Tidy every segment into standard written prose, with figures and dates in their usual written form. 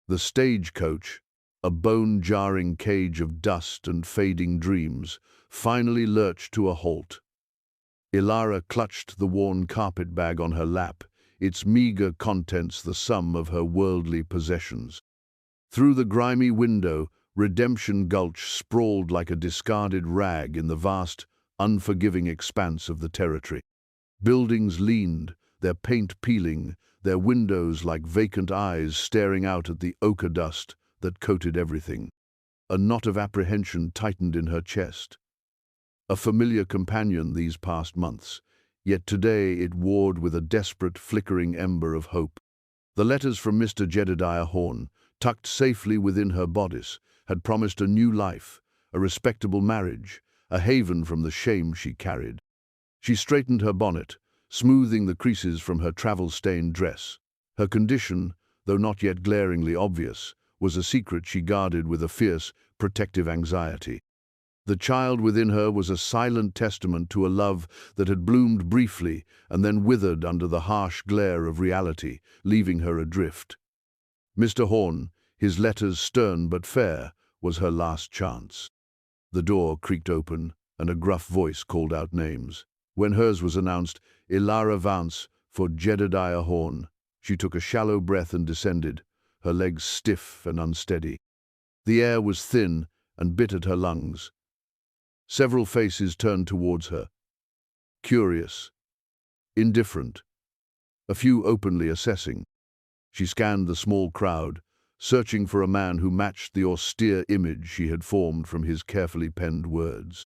The stagecoach, a bone-jarring cage of dust and fading dreams, finally lurched to a halt. Ilara clutched the worn carpet bag on her lap, its meager contents the sum of her worldly possessions. Through the grimy window, Redemption Gulch sprawled like a discarded rag in the vast, unforgiving expanse of the territory. Buildings leaned, their paint peeling, their windows like vacant eyes staring out at the ochre dust that coated everything. A knot of apprehension tightened in her chest. A familiar companion these past months, yet today it warred with a desperate, flickering ember of hope. The letters from Mr. Jedediah Horn, tucked safely within her bodice, had promised a new life, a respectable marriage, a haven from the shame she carried. She straightened her bonnet, smoothing the creases from her travel-stained dress. Her condition, though not yet glaringly obvious, was a secret she guarded with a fierce, protective anxiety. The child within her was a silent testament to a love that had bloomed briefly and then withered under the harsh glare of reality, leaving her adrift. Mr. Horn, his letters stern but fair, was her last chance. The door creaked open, and a gruff voice called out names. When hers was announced, Ilara Vance for Jedediah Horn, she took a shallow breath and descended, her legs stiff and unsteady. The air was thin and bit at her lungs. Several faces turned towards her, curious, indifferent, a few openly assessing. She scanned the small crowd, searching for a man who matched the austere image she had formed from his carefully penned words.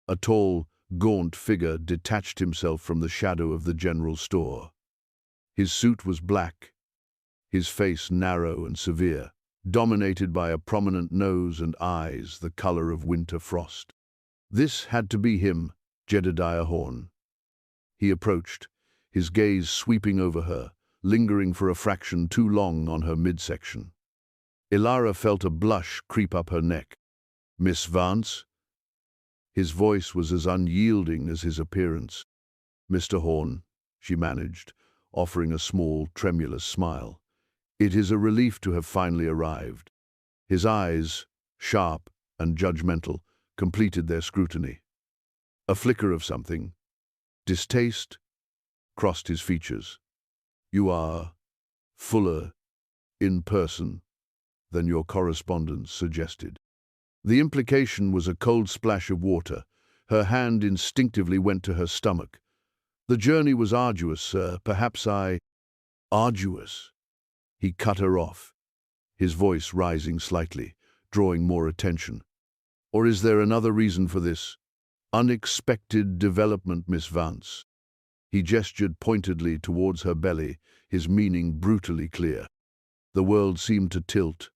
A tall, gaunt figure detached himself from the shadow of the general store. His suit was black, his face narrow and severe, dominated by a prominent nose and eyes the color of winter frost. This had to be him, Jedediah Horn. He approached, his gaze sweeping over her, lingering for a fraction too long on her midsection. Ilara felt a blush creep up her neck. "Miss Vance?" His voice was as unyielding as his appearance. "Mr. Horn," she managed, offering a small, tremulous smile. "It is a relief to have finally arrived." His eyes, sharp and judgmental, completed their scrutiny. A flicker of something, distaste, crossed his features. "You are fuller in person than your correspondence suggested." The implication was a cold splash of water. Her hand instinctively went to her stomach. "The journey was arduous, sir. Perhaps I—" "Arduous?" He cut her off, his voice rising slightly, drawing more attention. "Or is there another reason for this unexpected development, Miss Vance?" He gestured pointedly towards her belly, his meaning brutally clear. The world seemed to tilt.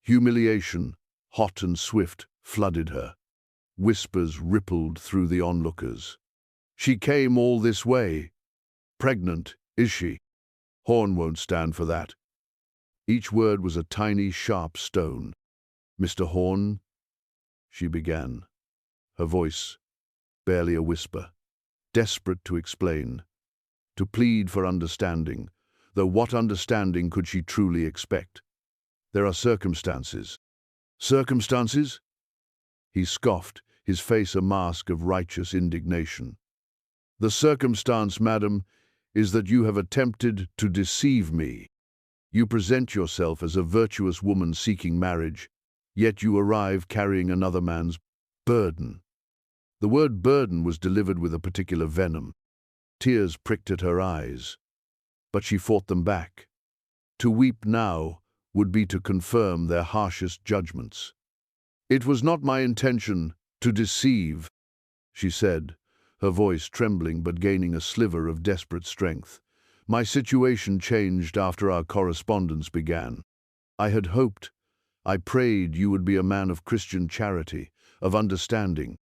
Humiliation, hot and swift, flooded her. Whispers rippled through the onlookers. "She came all this way. Pregnant, is she? Horn won't stand for that." Each word was a tiny, sharp stone. "Mr. Horn," she began, her voice barely a whisper, desperate to explain, to plead for understanding, though what understanding could she truly expect? "There are circumstances." "Circumstances?" He scoffed, his face a mask of righteous indignation. "The circumstance, madam, is that you have attempted to deceive me. You present yourself as a virtuous woman seeking marriage, yet you arrive carrying another man's burden." The word burden was delivered with a particular venom. Tears pricked at her eyes, but she fought them back. To weep now would be to confirm their harshest judgments. "It was not my intention to deceive," she said, her voice trembling but gaining a sliver of desperate strength. "My situation changed after our correspondence began. I had hoped, I prayed you would be a man of Christian charity, of understanding.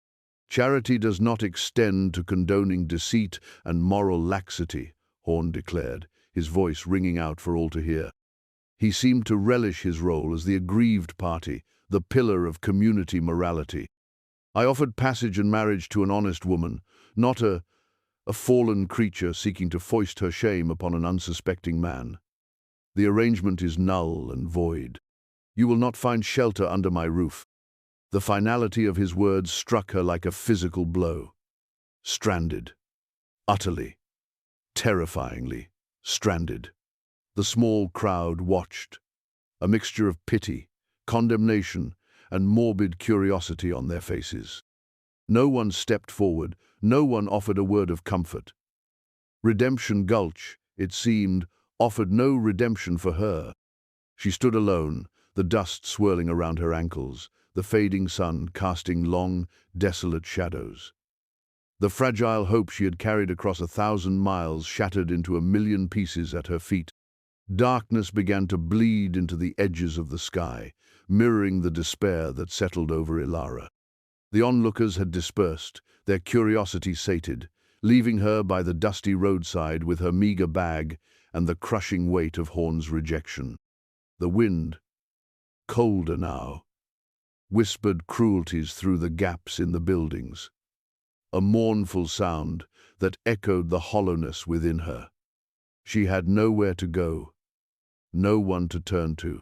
Charity does not extend to condoning deceit and moral laxity," Horn declared, his voice ringing out for all to hear. He seemed to relish his role as the aggrieved party, the pillar of community morality. "I offered passage and marriage to an honest woman, not a fallen creature seeking to foist her shame upon an unsuspecting man." The arrangement is null and void. You will not find shelter under my roof. The finality of his words struck her like a physical blow. Stranded. Utterly, terrifyingly stranded. The small crowd watched, a mixture of pity, condemnation, and morbid curiosity on their faces. No one stepped forward, no one offered a word of comfort. Redemption Gulch, it seemed, offered no redemption for her. She stood alone, the dust swirling around her ankles, the fading sun casting long, desolate shadows. The fragile hope she had carried across 1,000 miles shattered into 1,000,000 pieces at her feet. Darkness began to bleed into the edges of the sky, mirroring the despair that settled over Ilara. The onlookers had dispersed, their curiosity sated, leaving her by the dusty roadside with her meager bag and the crushing weight of Horn's rejection. The wind, colder now, whispered cruelties through the gaps in the buildings, a mournful sound that echoed the hollowness within her. She had nowhere to go, no one to turn to.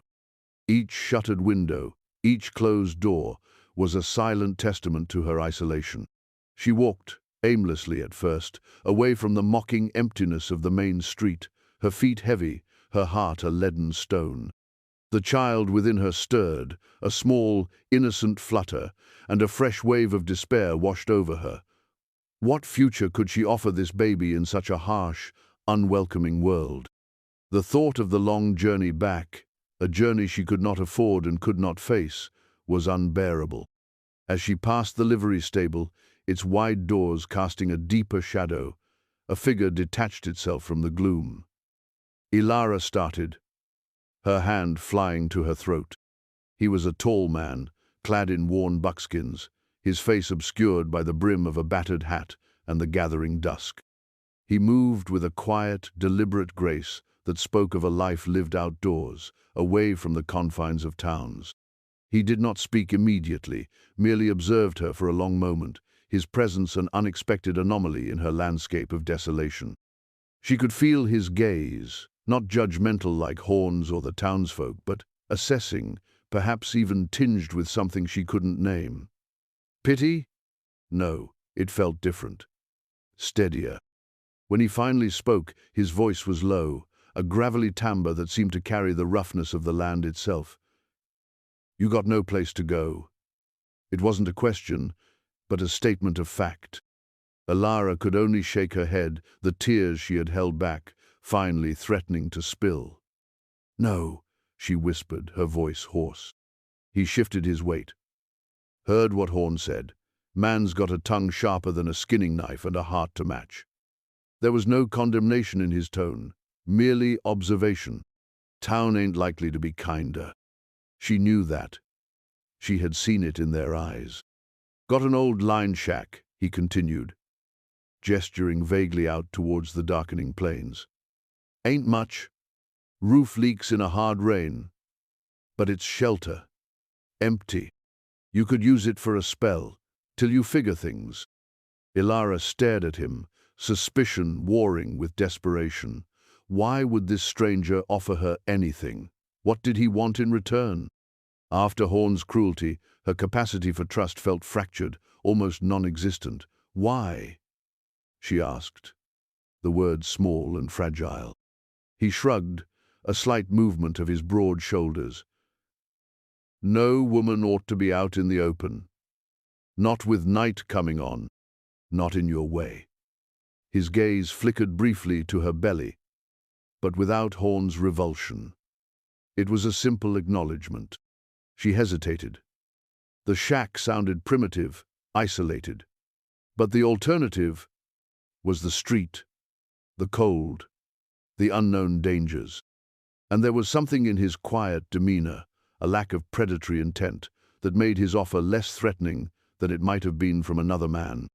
Each shuttered window, each closed door, was a silent testament to her isolation. She walked, aimlessly at first, away from the mocking emptiness of the main street, her feet heavy, her heart a leaden stone. The child within her stirred, a small, innocent flutter, and a fresh wave of despair washed over her. What future could she offer this baby in such a harsh, unwelcoming world? The thought of the long journey back, a journey she could not afford and could not face, was unbearable. As she passed the livery stable, its wide doors casting a deeper shadow, a figure detached itself from the gloom. Ilara started, her hand flying to her throat. He was a tall man, clad in worn buckskins, his face obscured by the brim of a battered hat and the gathering dusk. He moved with a quiet, deliberate grace that spoke of a life lived outdoors, away from the confines of towns. He did not speak immediately, merely observed her for a long moment, his presence an unexpected anomaly in her landscape of desolation. She could feel his gaze, not judgmental like Horn's or the townsfolk, but assessing, perhaps even tinged with something she couldn't name. Pity? No, it felt different. Steadier. When he finally spoke, his voice was low, a gravelly timbre that seemed to carry the roughness of the land itself. You got no place to go. It wasn't a question, but a statement of fact. Ilara could only shake her head, the tears she had held back, finally threatening to spill. No, she whispered, her voice hoarse. He shifted his weight. Heard what Horn said. Man's got a tongue sharper than a skinning knife and a heart to match. There was no condemnation in his tone, merely observation. Town ain't likely to be kinder. She knew that. She had seen it in their eyes. Got an old line shack, he continued, gesturing vaguely out towards the darkening plains. Ain't much. Roof leaks in a hard rain. But it's shelter. Empty. You could use it for a spell, till you figure things. Ilara stared at him, suspicion warring with desperation. Why would this stranger offer her anything? What did he want in return? After Horn's cruelty, her capacity for trust felt fractured, almost non-existent. Why? She asked, the words small and fragile. He shrugged, a slight movement of his broad shoulders. No woman ought to be out in the open. Not with night coming on. Not in your way. His gaze flickered briefly to her belly, but without Horn's revulsion. It was a simple acknowledgement. She hesitated. The shack sounded primitive, isolated. But the alternative was the street, the cold, the unknown dangers. And there was something in his quiet demeanor, a lack of predatory intent, that made his offer less threatening than it might have been from another man.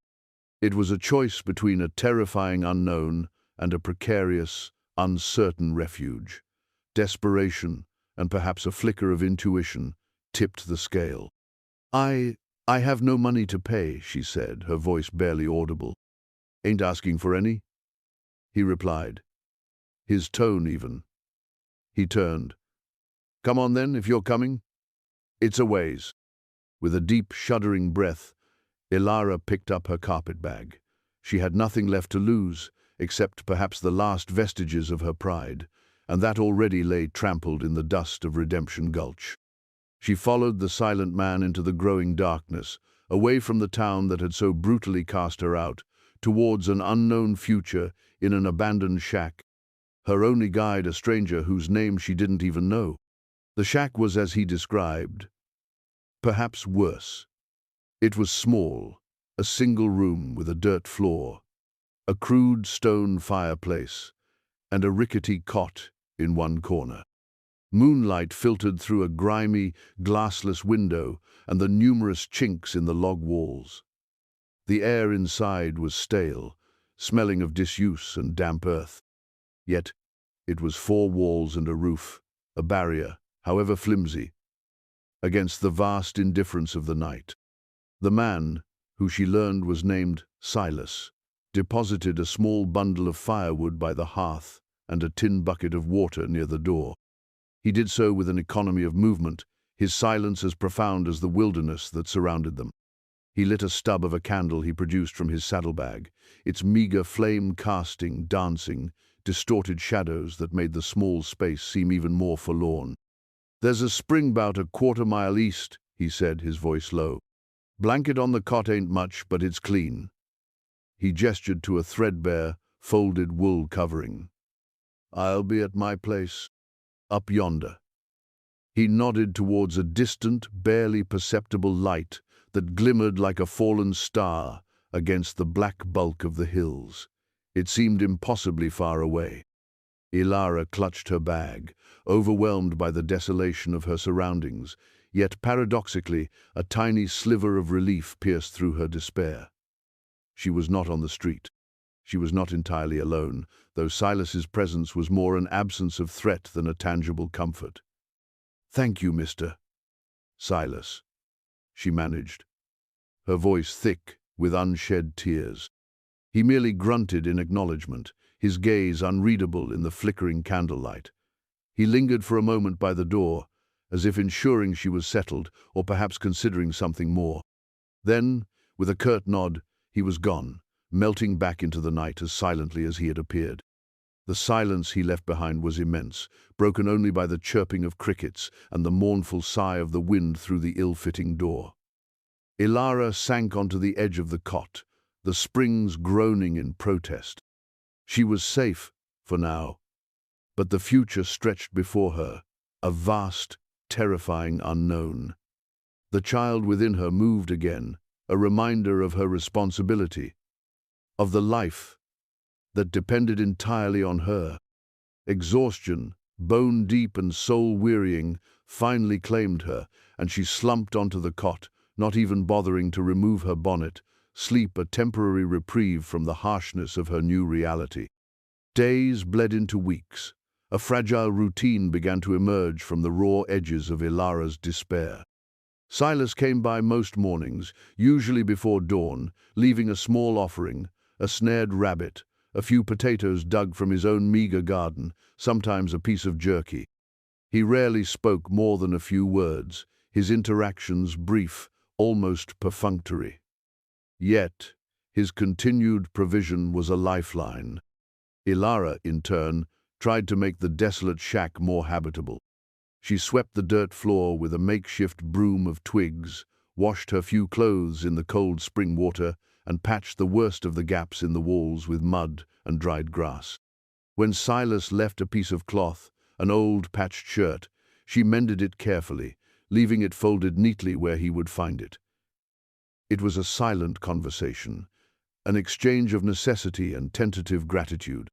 It was a choice between a terrifying unknown and a precarious, uncertain refuge. Desperation, and perhaps a flicker of intuition, tipped the scale. I have no money to pay, she said, her voice barely audible. Ain't asking for any? He replied, his tone even. He turned. "Come on then, if you're coming. It's a ways." With a deep, shuddering breath, Ilara picked up her carpet-bag. She had nothing left to lose, except perhaps the last vestiges of her pride, and that already lay trampled in the dust of Redemption Gulch. She followed the silent man into the growing darkness, away from the town that had so brutally cast her out, towards an unknown future in an abandoned shack. Her only guide, a stranger whose name she didn't even know. The shack was as he described, perhaps worse. It was small, a single room with a dirt floor, a crude stone fireplace, and a rickety cot in one corner. Moonlight filtered through a grimy, glassless window and the numerous chinks in the log walls. The air inside was stale, smelling of disuse and damp earth. Yet it was four walls and a roof, a barrier, however flimsy, against the vast indifference of the night. The man, who she learned was named Silas, deposited a small bundle of firewood by the hearth and a tin bucket of water near the door. He did so with an economy of movement, his silence as profound as the wilderness that surrounded them. He lit a stub of a candle he produced from his saddlebag, its meager flame casting, dancing, distorted shadows that made the small space seem even more forlorn. "There's a springbout a quarter-mile east," he said, his voice low. "Blanket on the cot ain't much, but it's clean." He gestured to a threadbare, folded wool covering. "I'll be at my place, up yonder." He nodded towards a distant, barely perceptible light that glimmered like a fallen star against the black bulk of the hills. It seemed impossibly far away. Ilara clutched her bag, overwhelmed by the desolation of her surroundings, yet paradoxically, a tiny sliver of relief pierced through her despair. She was not on the street. She was not entirely alone, though Silas's presence was more an absence of threat than a tangible comfort. "Thank you, Mr. Silas," she managed, her voice thick with unshed tears. He merely grunted in acknowledgement, his gaze unreadable in the flickering candlelight. He lingered for a moment by the door, as if ensuring she was settled, or perhaps considering something more. Then, with a curt nod, he was gone, melting back into the night as silently as he had appeared. The silence he left behind was immense, broken only by the chirping of crickets and the mournful sigh of the wind through the ill-fitting door. Ilara sank onto the edge of the cot, the springs groaning in protest. She was safe, for now, but the future stretched before her, a vast, terrifying unknown. The child within her moved again, a reminder of her responsibility, of the life that depended entirely on her. Exhaustion, bone-deep and soul-wearying, finally claimed her, and she slumped onto the cot, not even bothering to remove her bonnet, sleep a temporary reprieve from the harshness of her new reality. Days bled into weeks. A fragile routine began to emerge from the raw edges of Ilara's despair. Silas came by most mornings, usually before dawn, leaving a small offering, a snared rabbit, a few potatoes dug from his own meager garden, sometimes a piece of jerky. He rarely spoke more than a few words, his interactions brief, almost perfunctory. Yet, his continued provision was a lifeline. Ilara, in turn, tried to make the desolate shack more habitable. She swept the dirt floor with a makeshift broom of twigs, washed her few clothes in the cold spring water, and patched the worst of the gaps in the walls with mud and dried grass. When Silas left a piece of cloth, an old patched shirt, she mended it carefully, leaving it folded neatly where he would find it. It was a silent conversation, an exchange of necessity and tentative gratitude.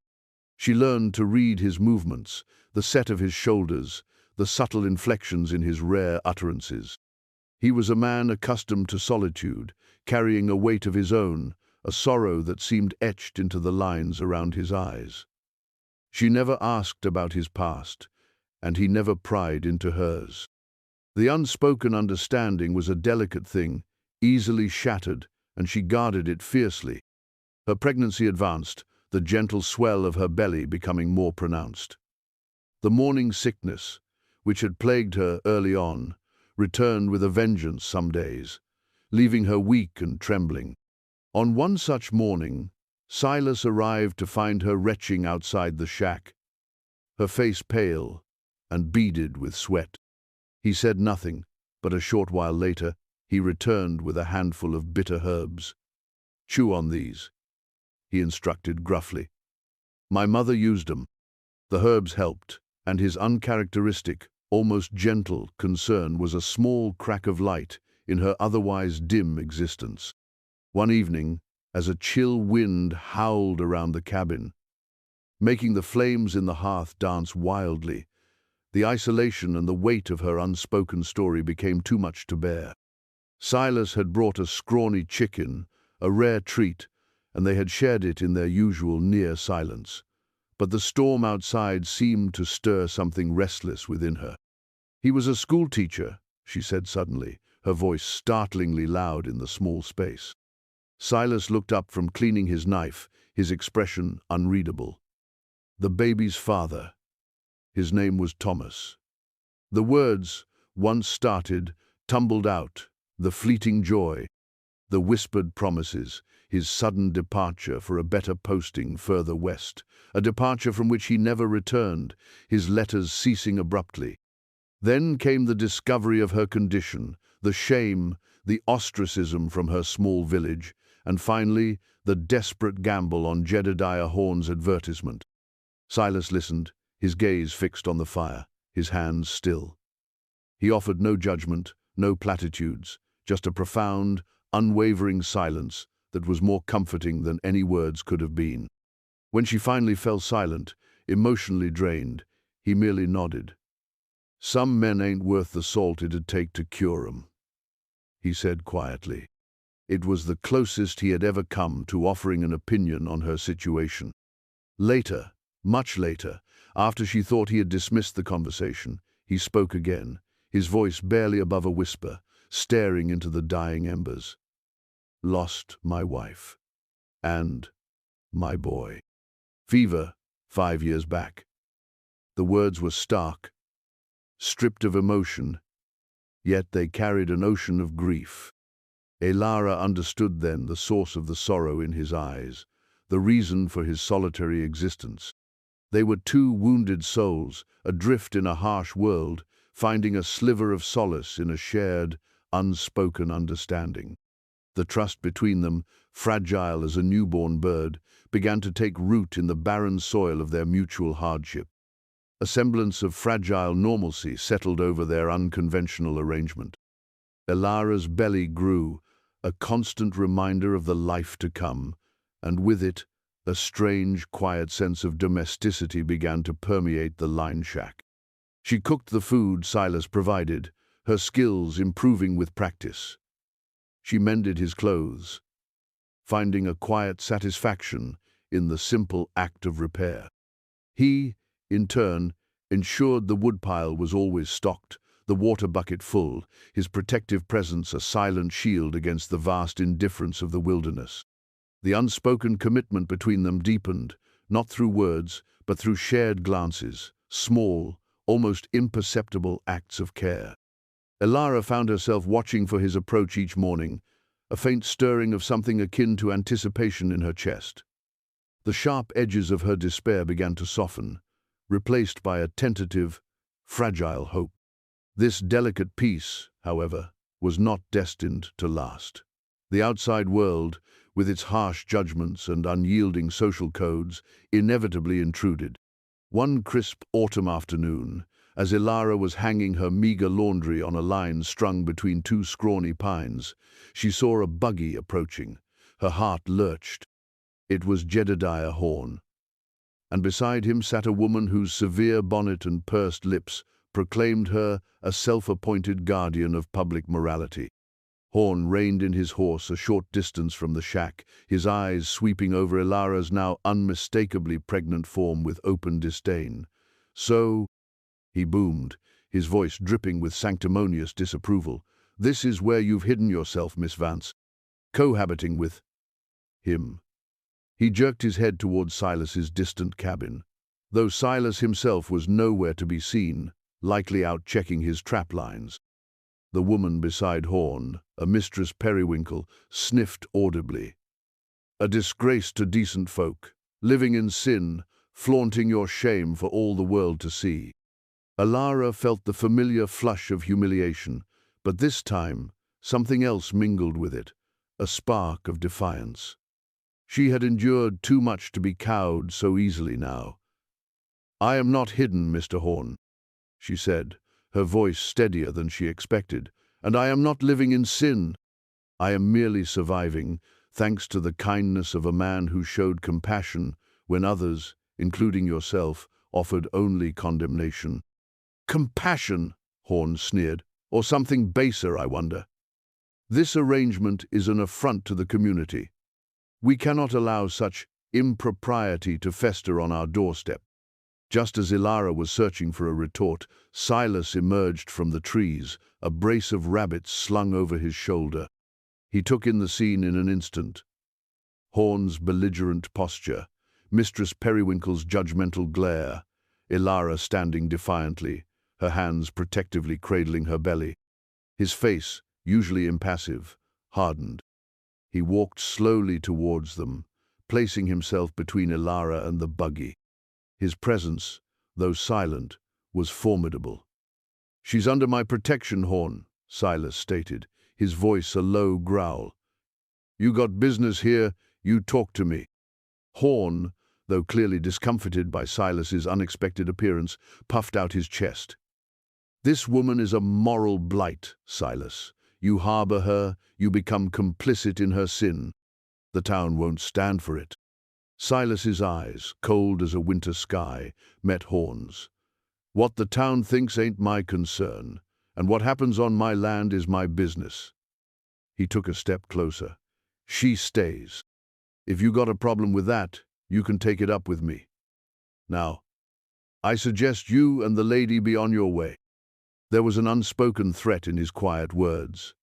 She learned to read his movements, the set of his shoulders, the subtle inflections in his rare utterances. He was a man accustomed to solitude, carrying a weight of his own, a sorrow that seemed etched into the lines around his eyes. She never asked about his past, and he never pried into hers. The unspoken understanding was a delicate thing, easily shattered, and she guarded it fiercely. Her pregnancy advanced, the gentle swell of her belly becoming more pronounced. The morning sickness, which had plagued her early on, returned with a vengeance some days, leaving her weak and trembling. On one such morning, Silas arrived to find her retching outside the shack, her face pale and beaded with sweat. He said nothing, but a short while later, he returned with a handful of bitter herbs. "Chew on these," he instructed gruffly. "My mother used them." The herbs helped, and his uncharacteristic, almost gentle concern was a small crack of light in her otherwise dim existence. One evening, as a chill wind howled around the cabin, making the flames in the hearth dance wildly, the isolation and the weight of her unspoken story became too much to bear. Silas had brought a scrawny chicken, a rare treat, and they had shared it in their usual near silence. But the storm outside seemed to stir something restless within her. "He was a schoolteacher," she said suddenly, her voice startlingly loud in the small space. Silas looked up from cleaning his knife, his expression unreadable. "The baby's father. His name was Thomas." The words, once started, tumbled out, the fleeting joy, the whispered promises, his sudden departure for a better posting further west, a departure from which he never returned, his letters ceasing abruptly. Then came the discovery of her condition, the shame, the ostracism from her small village, and finally, the desperate gamble on Jedediah Horn's advertisement. Silas listened, his gaze fixed on the fire, his hands still. He offered no judgment, no platitudes, just a profound, unwavering silence that was more comforting than any words could have been. When she finally fell silent, emotionally drained, he merely nodded. "Some men ain't worth the salt it'd take to cure 'em," he said quietly. It was the closest he had ever come to offering an opinion on her situation. Later, much later, after she thought he had dismissed the conversation, he spoke again, his voice barely above a whisper, staring into the dying embers. "Lost my wife. And my boy. Fever, 5 years back." The words were stark, stripped of emotion, yet they carried an ocean of grief. Elara understood then the source of the sorrow in his eyes, the reason for his solitary existence. They were two wounded souls, adrift in a harsh world, finding a sliver of solace in a shared, unspoken understanding. The trust between them, fragile as a newborn bird, began to take root in the barren soil of their mutual hardship. A semblance of fragile normalcy settled over their unconventional arrangement. Elara's belly grew, a constant reminder of the life to come, and with it, a strange, quiet sense of domesticity began to permeate the line shack. She cooked the food Silas provided, her skills improving with practice. She mended his clothes, finding a quiet satisfaction in the simple act of repair. He, in turn, ensured the woodpile was always stocked, the water bucket full, his protective presence a silent shield against the vast indifference of the wilderness. The unspoken commitment between them deepened, not through words, but through shared glances, small, almost imperceptible acts of care. Elara found herself watching for his approach each morning, a faint stirring of something akin to anticipation in her chest. The sharp edges of her despair began to soften, replaced by a tentative, fragile hope. This delicate peace, however, was not destined to last. The outside world, with its harsh judgments and unyielding social codes, inevitably intruded. One crisp autumn afternoon, as Elara was hanging her meager laundry on a line strung between two scrawny pines, she saw a buggy approaching. Her heart lurched. It was Jedediah Horn, and beside him sat a woman whose severe bonnet and pursed lips proclaimed her a self-appointed guardian of public morality. Horn reined in his horse a short distance from the shack, his eyes sweeping over Elara's now unmistakably pregnant form with open disdain. "So," he boomed, his voice dripping with sanctimonious disapproval, "this is where you've hidden yourself, Miss Vance, cohabiting with him." He jerked his head towards Silas's distant cabin. though Silas himself was nowhere to be seen, likely out checking his trap lines. The woman beside Horn, a Mistress Periwinkle, sniffed audibly. A disgrace to decent folk, living in sin, flaunting your shame for all the world to see. Elara felt the familiar flush of humiliation, but this time something else mingled with it, a spark of defiance. She had endured too much to be cowed so easily now. "I am not hidden, Mr. Horn," she said, her voice steadier than she expected, "and I am not living in sin. I am merely surviving, thanks to the kindness of a man who showed compassion when others, including yourself, offered only condemnation." "Compassion," Horn sneered, "or something baser, I wonder. This arrangement is an affront to the community. We cannot allow such impropriety to fester on our doorstep." Just as Elara was searching for a retort, Silas emerged from the trees, a brace of rabbits slung over his shoulder. He took in the scene in an instant. Horn's belligerent posture, Mistress Periwinkle's judgmental glare, Elara standing defiantly, her hands protectively cradling her belly. His face, usually impassive, hardened. He walked slowly towards them, placing himself between Elara and the buggy. His presence, though silent, was formidable. "She's under my protection, Horn," Silas stated, his voice a low growl. "You got business here, you talk to me." Horn, though clearly discomfited by Silas's unexpected appearance, puffed out his chest. "This woman is a moral blight, Silas. You harbor her, you become complicit in her sin. The town won't stand for it." Silas's eyes, cold as a winter sky, met Horn's. "What the town thinks ain't my concern, and what happens on my land is my business." He took a step closer. "She stays. If you got a problem with that, you can take it up with me. Now, I suggest you and the lady be on your way." There was an unspoken threat in his quiet words,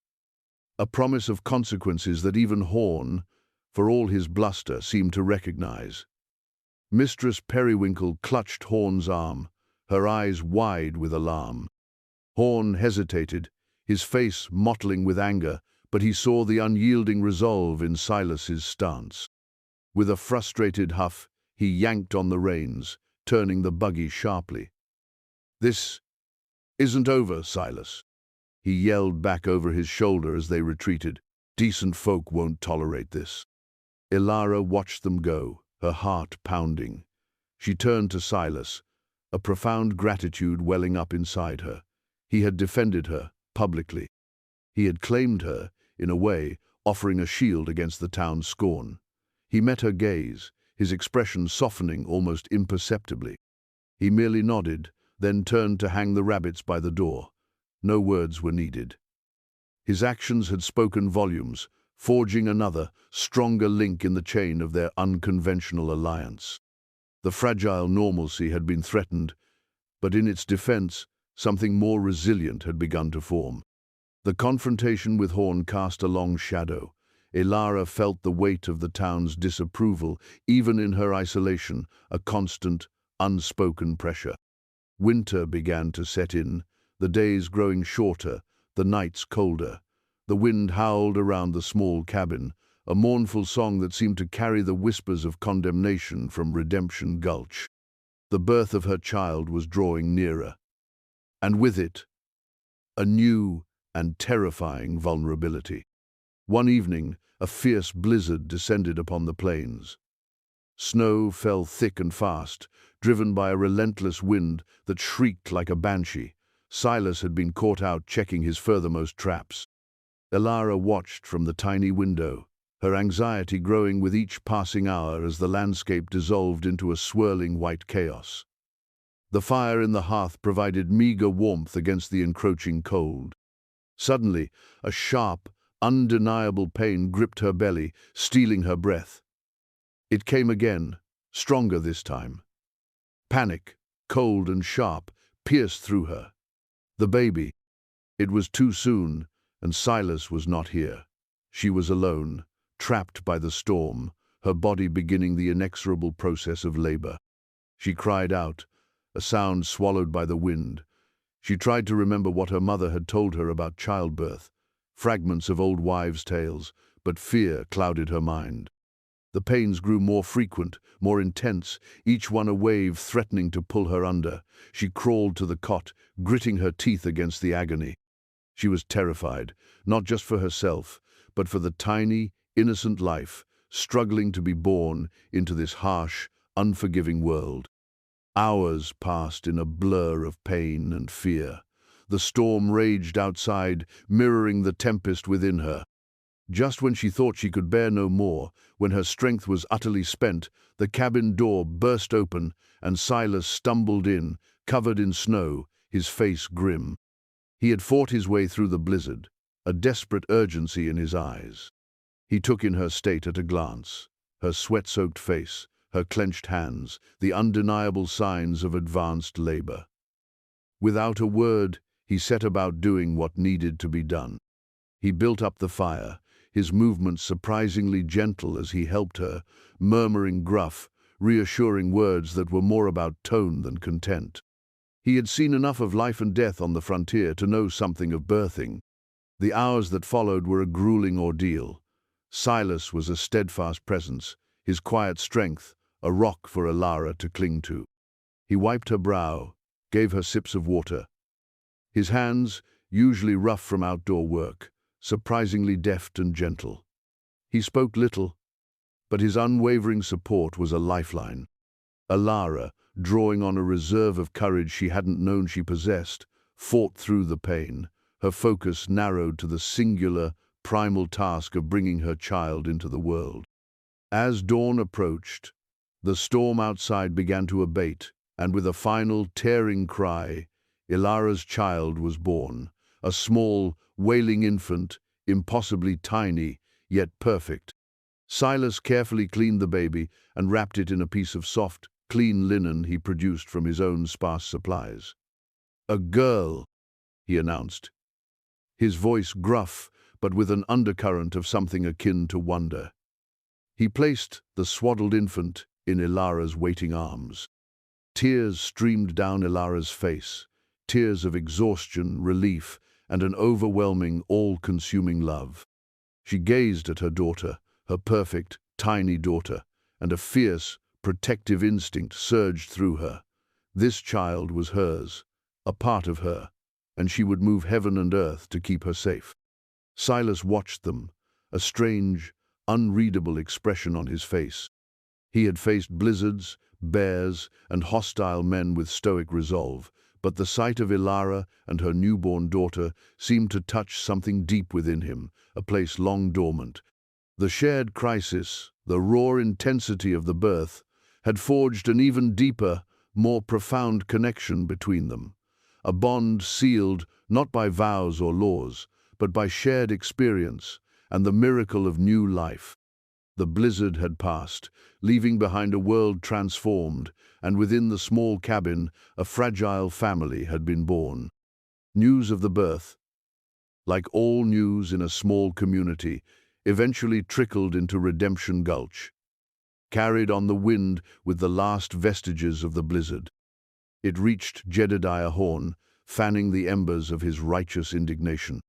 a promise of consequences that even Horn, for all his bluster, seemed to recognize. Mistress Periwinkle clutched Horn's arm, her eyes wide with alarm. Horn hesitated, his face mottling with anger, but he saw the unyielding resolve in Silas's stance. With a frustrated huff, he yanked on the reins, turning the buggy sharply. "This isn't over, Silas," he yelled back over his shoulder as they retreated. "Decent folk won't tolerate this." Elara watched them go, her heart pounding. She turned to Silas, a profound gratitude welling up inside her. He had defended her, publicly. He had claimed her, in a way, offering a shield against the town's scorn. He met her gaze, his expression softening almost imperceptibly. He merely nodded, then turned to hang the rabbits by the door. No words were needed. His actions had spoken volumes, forging another, stronger link in the chain of their unconventional alliance. The fragile normalcy had been threatened, but in its defense, something more resilient had begun to form. The confrontation with Horn cast a long shadow. Elara felt the weight of the town's disapproval, even in her isolation, a constant, unspoken pressure. Winter began to set in, the days growing shorter, the nights colder. The wind howled around the small cabin, a mournful song that seemed to carry the whispers of condemnation from Redemption Gulch. The birth of her child was drawing nearer, and with it, a new and terrifying vulnerability. One evening, a fierce blizzard descended upon the plains. Snow fell thick and fast, driven by a relentless wind that shrieked like a banshee. Silas had been caught out checking his furthermost traps. Elara watched from the tiny window, her anxiety growing with each passing hour as the landscape dissolved into a swirling white chaos. The fire in the hearth provided meager warmth against the encroaching cold. Suddenly, a sharp, undeniable pain gripped her belly, stealing her breath. It came again, stronger this time. Panic, cold and sharp, pierced through her. The baby. It was too soon, and Silas was not here. She was alone, trapped by the storm, her body beginning the inexorable process of labor. She cried out, a sound swallowed by the wind. She tried to remember what her mother had told her about childbirth, fragments of old wives' tales, but fear clouded her mind. The pains grew more frequent, more intense, each one a wave threatening to pull her under. She crawled to the cot, gritting her teeth against the agony. She was terrified, not just for herself, but for the tiny, innocent life struggling to be born into this harsh, unforgiving world. Hours passed in a blur of pain and fear. The storm raged outside, mirroring the tempest within her. Just when she thought she could bear no more, when her strength was utterly spent, the cabin door burst open, and Silas stumbled in, covered in snow, his face grim. He had fought his way through the blizzard, a desperate urgency in his eyes. He took in her state at a glance, her sweat-soaked face, her clenched hands, the undeniable signs of advanced labor. Without a word, he set about doing what needed to be done. He built up the fire, his movements surprisingly gentle as he helped her, murmuring gruff, reassuring words that were more about tone than content. He had seen enough of life and death on the frontier to know something of birthing. The hours that followed were a grueling ordeal. Silas was a steadfast presence, his quiet strength, a rock for Ilara to cling to. He wiped her brow, gave her sips of water. His hands, usually rough from outdoor work, surprisingly deft and gentle. He spoke little, but his unwavering support was a lifeline. Ilara, drawing on a reserve of courage she hadn't known she possessed, fought through the pain, her focus narrowed to the singular, primal task of bringing her child into the world. As dawn approached, the storm outside began to abate, and with a final tearing cry, Ilara's child was born, a small, wailing infant, impossibly tiny, yet perfect. Silas carefully cleaned the baby and wrapped it in a piece of soft, clean linen he produced from his own sparse supplies. "A girl," he announced, his voice gruff, but with an undercurrent of something akin to wonder. He placed the swaddled infant in Ilara's waiting arms. Tears streamed down Ilara's face, tears of exhaustion, relief, and an overwhelming, all-consuming love. She gazed at her daughter, her perfect, tiny daughter, and a fierce, protective instinct surged through her. This child was hers, a part of her, and she would move heaven and earth to keep her safe. Silas watched them, a strange, unreadable expression on his face. He had faced blizzards, bears, and hostile men with stoic resolve, but the sight of Ilara and her newborn daughter seemed to touch something deep within him, a place long dormant. The shared crisis, the raw intensity of the birth, had forged an even deeper, more profound connection between them, a bond sealed not by vows or laws, but by shared experience and the miracle of new life. The blizzard had passed, leaving behind a world transformed, and within the small cabin, a fragile family had been born. News of the birth, like all news in a small community, eventually trickled into Redemption Gulch, carried on the wind with the last vestiges of the blizzard. It reached Jedediah Horn, fanning the embers of his righteous indignation.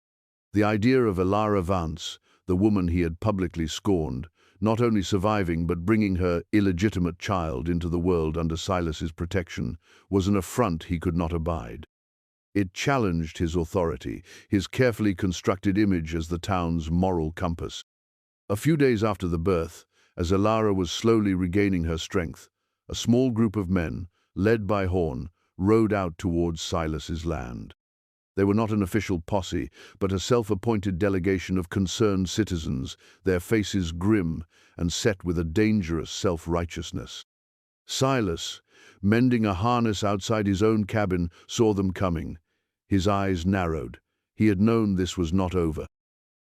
The idea of Ilara Vance, the woman he had publicly scorned, not only surviving but bringing her illegitimate child into the world under Silas's protection, was an affront he could not abide. It challenged his authority, his carefully constructed image as the town's moral compass. A few days after the birth, as Ilara was slowly regaining her strength, a small group of men, led by Horn, rode out towards Silas's land. They were not an official posse, but a self-appointed delegation of concerned citizens, their faces grim and set with a dangerous self-righteousness. Silas, mending a harness outside his own cabin, saw them coming. His eyes narrowed. He had known this was not over.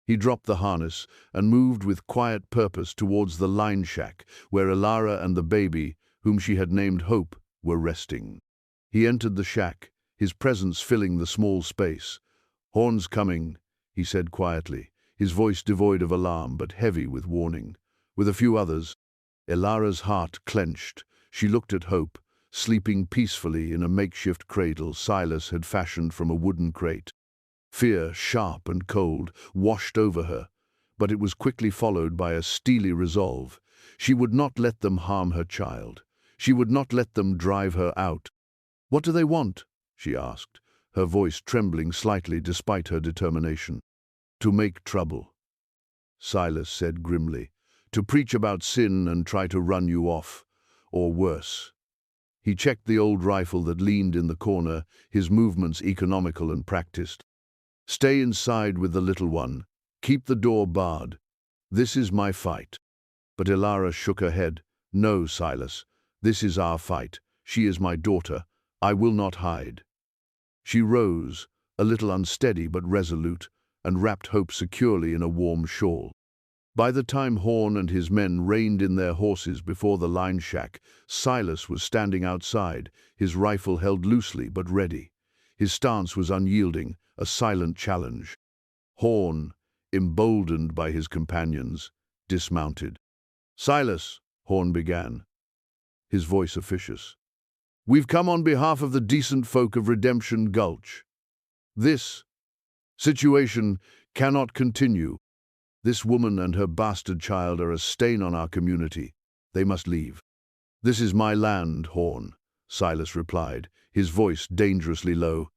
He dropped the harness and moved with quiet purpose towards the line shack, where Ilara and the baby, whom she had named Hope, were resting. He entered the shack, his presence filling the small space. "Horn's coming," he said quietly, his voice devoid of alarm but heavy with warning. With a few others, Ilara's heart clenched. She looked at Hope, sleeping peacefully in a makeshift cradle Silas had fashioned from a wooden crate. Fear, sharp and cold, washed over her, but it was quickly followed by a steely resolve. She would not let them harm her child. She would not let them drive her out. "What do they want?" she asked, her voice trembling slightly despite her determination. "To make trouble," Silas said grimly. "To preach about sin and try to run you off, or worse." He checked the old rifle that leaned in the corner, his movements economical and practiced. "Stay inside with the little one. Keep the door barred. This is my fight." But Ilara shook her head. "No, Silas. This is our fight. She is my daughter. I will not hide." She rose, a little unsteady but resolute, and wrapped Hope securely in a warm shawl. By the time Horn and his men reined in their horses before the line shack, Silas was standing outside, his rifle held loosely but ready. His stance was unyielding, a silent challenge. Horn, emboldened by his companions, dismounted. "Silas," Horn began, his voice officious, "we've come on behalf of the decent folk of Redemption Gulch. This situation cannot continue. This woman and her bastard child are a stain on our community. They must leave." "This is my land, Horn," Silas replied, his voice dangerously low,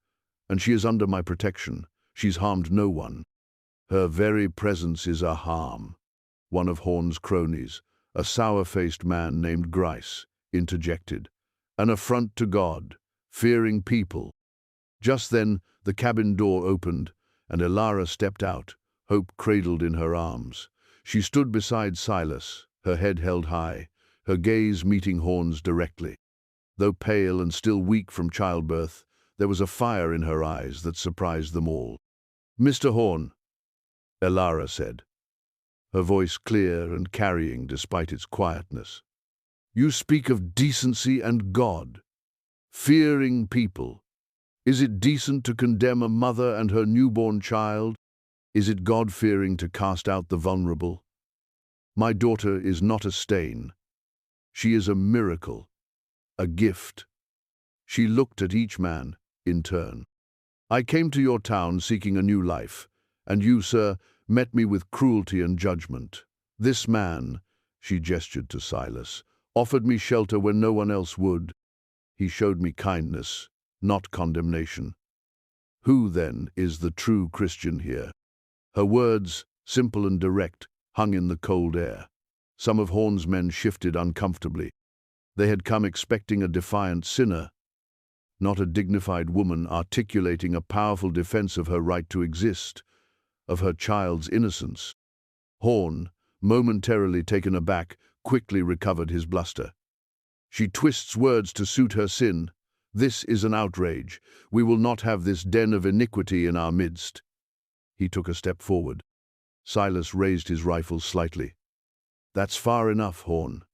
"and she is under my protection. She's harmed no one." "Her very presence is a harm," one of Horn's cronies, a sour-faced man named Grice, interjected. "An affront to God, fearing people." Just then, the cabin door opened, and Ilara stepped out, Hope cradled in her arms. She stood beside Silas, her head held high, her gaze meeting Horn's directly. Though pale and still weak from childbirth, there was a fire in her eyes that surprised them all. "Mr. Horn," Ilara said, her voice clear and carrying despite its quietness, "you speak of decency and God, fearing people. Is it decent to condemn a mother and her newborn child? Is it God-fearing to cast out the vulnerable? My daughter is not a stain. She is a miracle, a gift." She looked at each man, in turn. "I came to your town seeking a new life, and you, sir, met me with cruelty and judgment. This man," she gestured to Silas, "offered me shelter when no one else would. He showed me kindness, not condemnation. Who, then, is the true Christian here?" Her words, simple and direct, hung in the cold air. Some of Horn's men shifted uncomfortably. They had come expecting a defiant sinner, not a dignified woman articulating a powerful defense of her right to exist, of her child's innocence. Horn, momentarily taken aback, quickly recovered his bluster. "She twists words to suit her sin. This is an outrage. We will not have this den of iniquity in our midst." He took a step forward. Silas raised his rifle slightly. "That's far enough, Horn."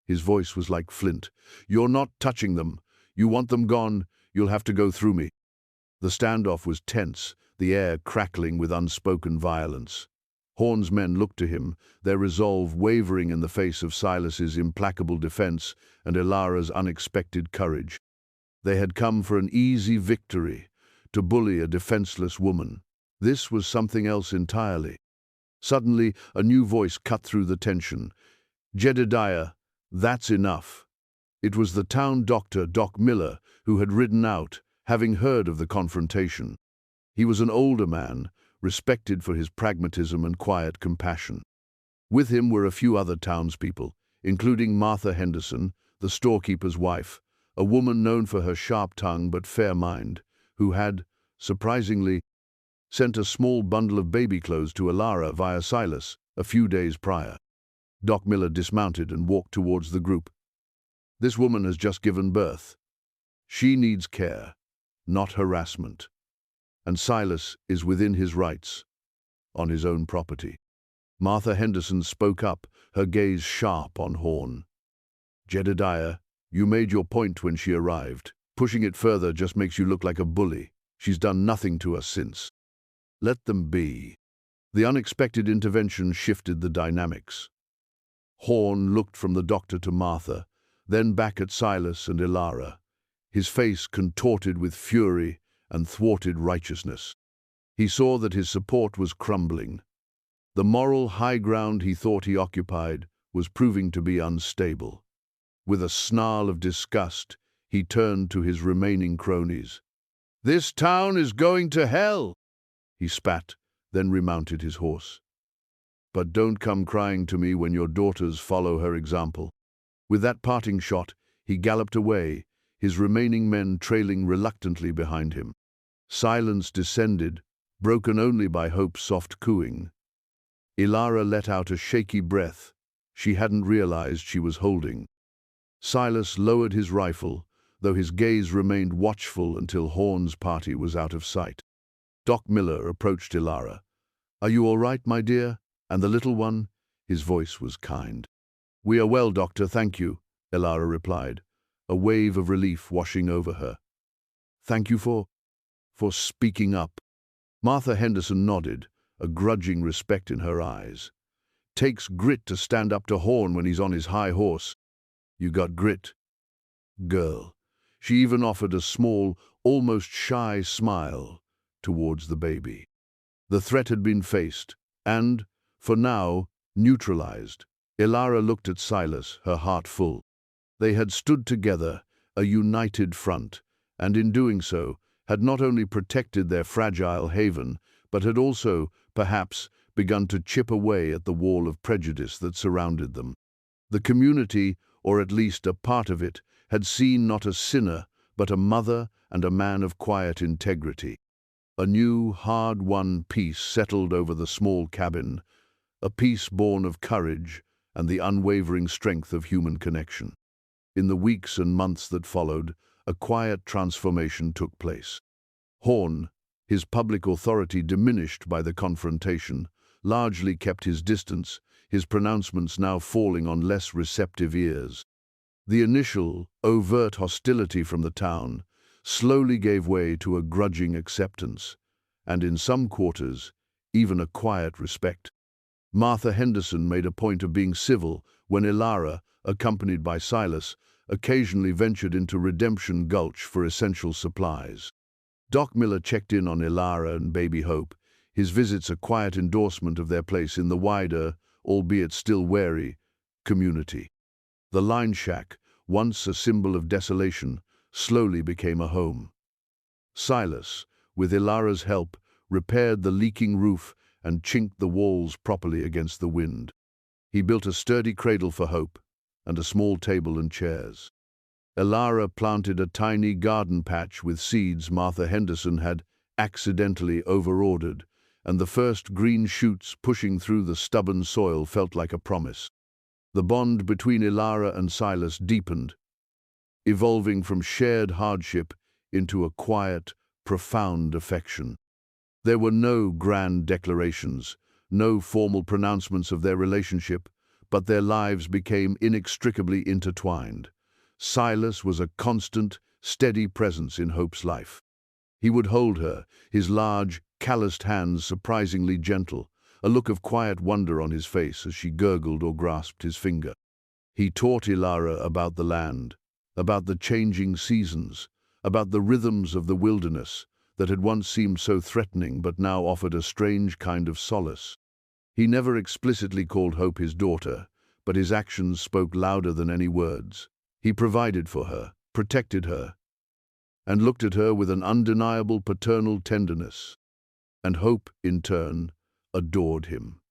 His voice was like flint. "You're not touching them. You want them gone, you'll have to go through me." The standoff was tense, the air crackling with unspoken violence. Horn's men looked to him, their resolve wavering in the face of Silas's implacable defense and Ilara's unexpected courage. They had come for an easy victory, to bully a defenseless woman. This was something else entirely. Suddenly, a new voice cut through the tension. "Jedediah, that's enough." It was the town doctor, Doc Miller, who had ridden out, having heard of the confrontation. He was an older man, respected for his pragmatism and quiet compassion. With him were a few other townspeople, including Martha Henderson, the storekeeper's wife, a woman known for her sharp tongue but fair mind, who had, surprisingly, sent a small bundle of baby clothes to Ilara via Silas a few days prior. Doc Miller dismounted and walked towards the group. "This woman has just given birth. She needs care, not harassment. And Silas is within his rights, on his own property." Martha Henderson spoke up, her gaze sharp on Horn. "Jedediah, you made your point when she arrived. Pushing it further just makes you look like a bully. She's done nothing to us since. Let them be." The unexpected intervention shifted the dynamics. Horn looked from the doctor to Martha, then back at Silas and Ilara, his face contorted with fury and thwarted righteousness. He saw that his support was crumbling. The moral high ground he thought he occupied was proving to be unstable. With a snarl of disgust, he turned to his remaining cronies. "This town is going to hell!" He spat, then remounted his horse. "But don't come crying to me when your daughters follow her example." With that parting shot, he galloped away, his remaining men trailing reluctantly behind him. Silence descended, broken only by Hope's soft cooing. Ilara let out a shaky breath she hadn't realized she was holding. Silas lowered his rifle, though his gaze remained watchful until Horn's party was out of sight. Doc Miller approached Ilara. "Are you all right, my dear? And the little one?" His voice was kind. "We are well, Doctor, thank you," Ilara replied, a wave of relief washing over her. "Thank you for speaking up." Martha Henderson nodded, a grudging respect in her eyes. "Takes grit to stand up to Horn when he's on his high horse." "You got grit, girl." She even offered a small, almost shy smile towards the baby. The threat had been faced, and, for now, neutralized. Ilara looked at Silas, her heart full. They had stood together, a united front, and in doing so, had not only protected their fragile haven, but had also, perhaps, begun to chip away at the wall of prejudice that surrounded them. The community, or at least a part of it, had seen not a sinner, but a mother and a man of quiet integrity. A new, hard-won peace settled over the small cabin, a peace born of courage and the unwavering strength of human connection. In the weeks and months that followed, a quiet transformation took place. Horn, his public authority diminished by the confrontation, largely kept his distance, his pronouncements now falling on less receptive ears. The initial, overt hostility from the town slowly gave way to a grudging acceptance, and in some quarters, even a quiet respect. Martha Henderson made a point of being civil when Ilara, accompanied by Silas, occasionally ventured into Redemption Gulch for essential supplies. Doc Miller checked in on Ilara and baby Hope, his visits a quiet endorsement of their place in the wider, albeit still wary, community. The line shack, once a symbol of desolation, slowly became a home. Silas, with Ilara's help, repaired the leaking roof and chinked the walls properly against the wind. He built a sturdy cradle for Hope and a small table and chairs. Ilara planted a tiny garden patch with seeds Martha Henderson had accidentally overordered, and the first green shoots pushing through the stubborn soil felt like a promise. The bond between Ilara and Silas deepened, evolving from shared hardship into a quiet, profound affection. There were no grand declarations, no formal pronouncements of their relationship, but their lives became inextricably intertwined. Silas was a constant, steady presence in Hope's life. He would hold her, his large, calloused hands surprisingly gentle, a look of quiet wonder on his face as she gurgled or grasped his finger. He taught Ilara about the land, about the changing seasons, about the rhythms of the wilderness that had once seemed so threatening but now offered a strange kind of solace. He never explicitly called Hope his daughter, but his actions spoke louder than any words. He provided for her, protected her, and looked at her with an undeniable paternal tenderness. And Hope, in turn, adored him.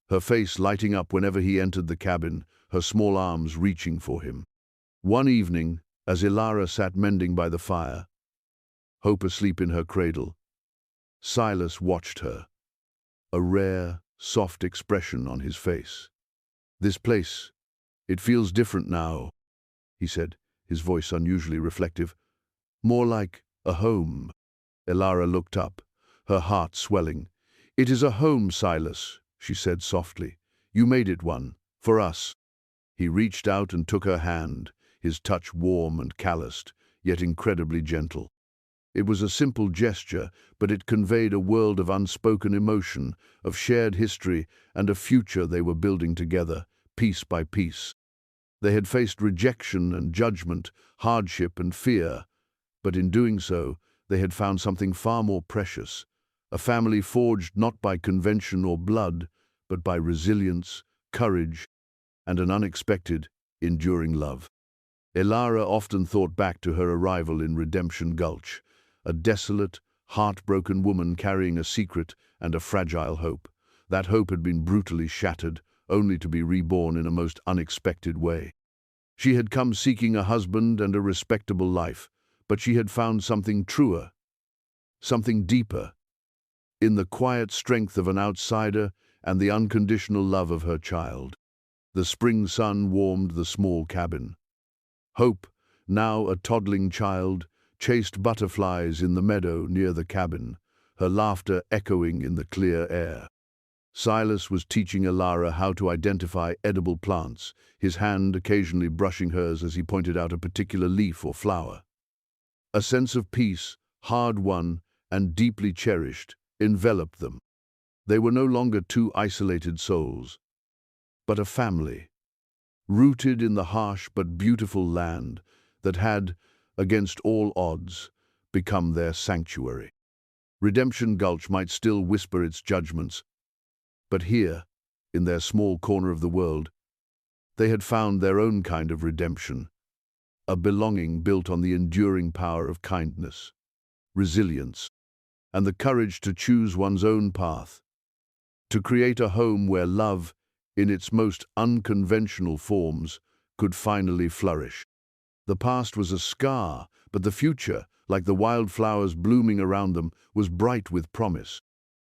Her face lighting up whenever he entered the cabin, her small arms reaching for him. One evening, as Ilara sat mending by the fire, Hope asleep in her cradle, Silas watched her, a rare, soft expression on his face. "This place, it feels different now," he said, his voice unusually reflective. "More like a home." Ilara looked up, her heart swelling. "It is a home, Silas," she said softly. "You made it one, for us." He reached out and took her hand, his touch warm and calloused, yet incredibly gentle. It was a simple gesture, but it conveyed a world of unspoken emotion, of shared history, and a future they were building together, piece by piece. They had faced rejection and judgment, hardship and fear, but in doing so, they had found something far more precious, a family forged not by convention or blood, but by resilience, courage, and an unexpected, enduring love. Elara often thought back to her arrival in Redemption Gulch, a desolate, heartbroken woman carrying a secret and a fragile hope. That hope had been brutally shattered, only to be reborn in a most unexpected way. She had come seeking a husband and a respectable life, but she had found something truer, something deeper, in the quiet strength of an outsider and the unconditional love of her child. The spring sun warmed the small cabin. Hope, now a toddling child, chased butterflies in the meadow near the cabin, her laughter echoing in the clear air. Silas was teaching Elara how to identify edible plants, his hand occasionally brushing hers as he pointed out a particular leaf or flower. A sense of peace, hard-won and deeply cherished, enveloped them. They were no longer two isolated souls, but a family, rooted in the harsh but beautiful land that had, against all odds, become their sanctuary. Redemption Gulch might still whisper its judgments, but here, in their small corner of the world, they had found their own kind of redemption, a belonging built on the enduring power of kindness, resilience, and the courage to choose one's own path, to create a home where love, in its most unconventional forms, could finally flourish. The past was a scar, but the future, like the wildflowers blooming around them, was bright with promise.